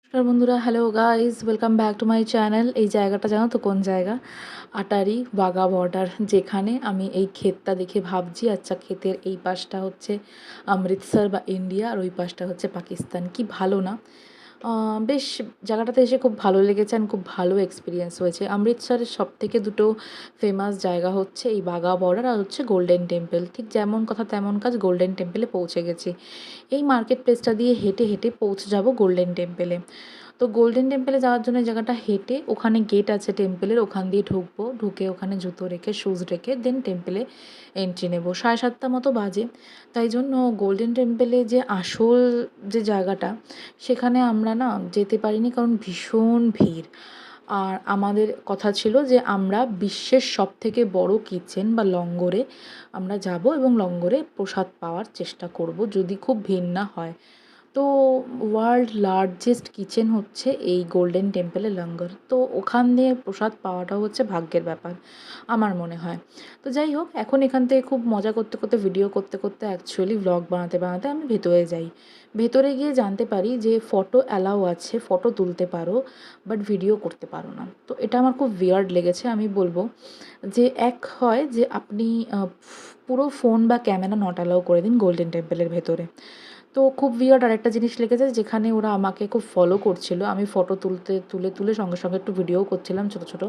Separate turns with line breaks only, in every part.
নমস্কার বন্ধুরা, hello guys, welcome back to my channel. এই জায়গাটা জানো তো কোন জায়গা? আটারি বাঘা বর্ডার, যেখানে আমি এই ক্ষেতটা দেখে ভাবছি আচ্ছা ক্ষেতের এই পাশটা হচ্ছে অমৃতসর বা ইন্ডিয়া, আর ওই পাশটা হচ্ছে পাকিস্তান। কি ভালো না? বেশ, জায়গাটাতে এসে খুব ভালো লেগেছে আর খুব ভালো এক্সপিরিয়েন্স হয়েছে। অমৃতসরের সবথেকে দুটো ফেমাস জায়গা হচ্ছে এই বাঘা বর্ডার আর হচ্ছে গোল্ডেন টেম্পল। ঠিক যেমন কথা তেমন কাজ, গোল্ডেন টেম্পলে পৌঁছে গেছি। এই মার্কেট প্লেসটা দিয়ে হেঁটে হেঁটে পৌঁছে যাব গোল্ডেন টেম্পলে। তো গোল্ডেন টেম্পলে যাওয়ার জন্য এই জায়গাটা হেঁটে, ওখানে গেট আছে টেম্পলের, ওখান দিয়ে ঢুকবো, ঢুকে ওখানে জুতো রেখে শুজ রেখে দেন টেম্পলে এন্ট্রি নেব। 7:30 মতো বাজে। তাই জন্য গোল্ডেন টেম্পলে যে আসল যে জায়গাটা, সেখানে আমরা না যেতে পারিনি, কারণ ভীষণ ভিড়। আর আমাদের কথা ছিল যে আমরা বিশ্বের সবথেকে বড় কিচেন বা লঙ্গরে আমরা যাব এবং লঙ্গরে প্রসাদ পাওয়ার চেষ্টা করব, যদি খুব ভিড় না হয়। তো ওয়ার্ল্ড লার্জেস্ট কিচেন হচ্ছে এই গোল্ডেন টেম্পলের লঙ্গর। তো ওখান দিয়ে প্রসাদ পাওয়াটাও হচ্ছে ভাগ্যের ব্যাপার আমার মনে হয়। তো যাই হোক, এখন এখান থেকে খুব মজা করতে করতে, ভিডিও করতে করতে, অ্যাকচুয়ালি ভ্লগ বানাতে বানাতে আমি ভেতরে যাই। ভেতরে গিয়ে জানতে পারি যে ফটো অ্যালাউ আছে, ফটো তুলতে পারো, বাট ভিডিও করতে পারো না। তো এটা আমার খুব উইয়ার্ড লেগেছে। আমি বলবো যে এক হয় যে আপনি পুরো ফোন বা ক্যামেরা নট অ্যালাউ করে দিন গোল্ডেন টেম্পলের ভেতরে। তো খুব উইয়ার্ড আরেকটা জিনিস লেগেছে, যেখানে ওরা আমাকে খুব ফলো করছিল। আমি ফটো তুলে সঙ্গে সঙ্গে একটু ভিডিও করছিলাম, ছোটো ছোটো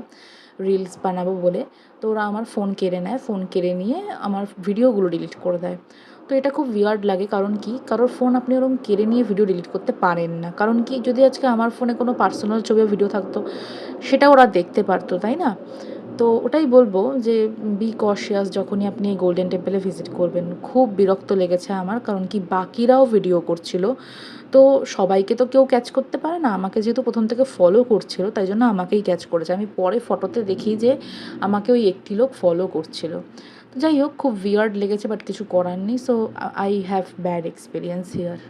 রিলস বানাবো বলে। তো ওরা আমার ফোন কেড়ে নেয়, ফোন কেড়ে নিয়ে আমার ভিডিওগুলো ডিলিট করে দেয়। তো এটা খুব উইয়ার্ড লাগে, কারণ কি, কারোর ফোন আপনি ওরকম কেড়ে নিয়ে ভিডিও ডিলিট করতে পারেন না। কারণ কি, যদি আজকে আমার ফোনে কোনো পার্সোনাল ছবি বা ভিডিও থাকতো, সেটা ওরা দেখতে পারতো, তাই না? তো ওটাই বলবো যে বি কশিয়াস যখনই আপনি এই গোল্ডেন টেম্পলে ভিজিট করবেন। খুব বিরক্ত লেগেছে আমার, কারণ কি বাকিরাও ভিডিও করছিল। তো সবাইকে তো কেউ ক্যাচ করতে পারে না, আমাকে যেহেতু প্রথম থেকে ফলো করছিল তাই জন্য আমাকেই ক্যাচ করেছে। আমি পরে ফটোতে দেখি যে আমাকে ওই একটি লোক ফলো করছিল। তো যাই হোক, খুব উইয়ার্ড লেগেছে, বাট কিছু করার নেই। So I have bad experience here.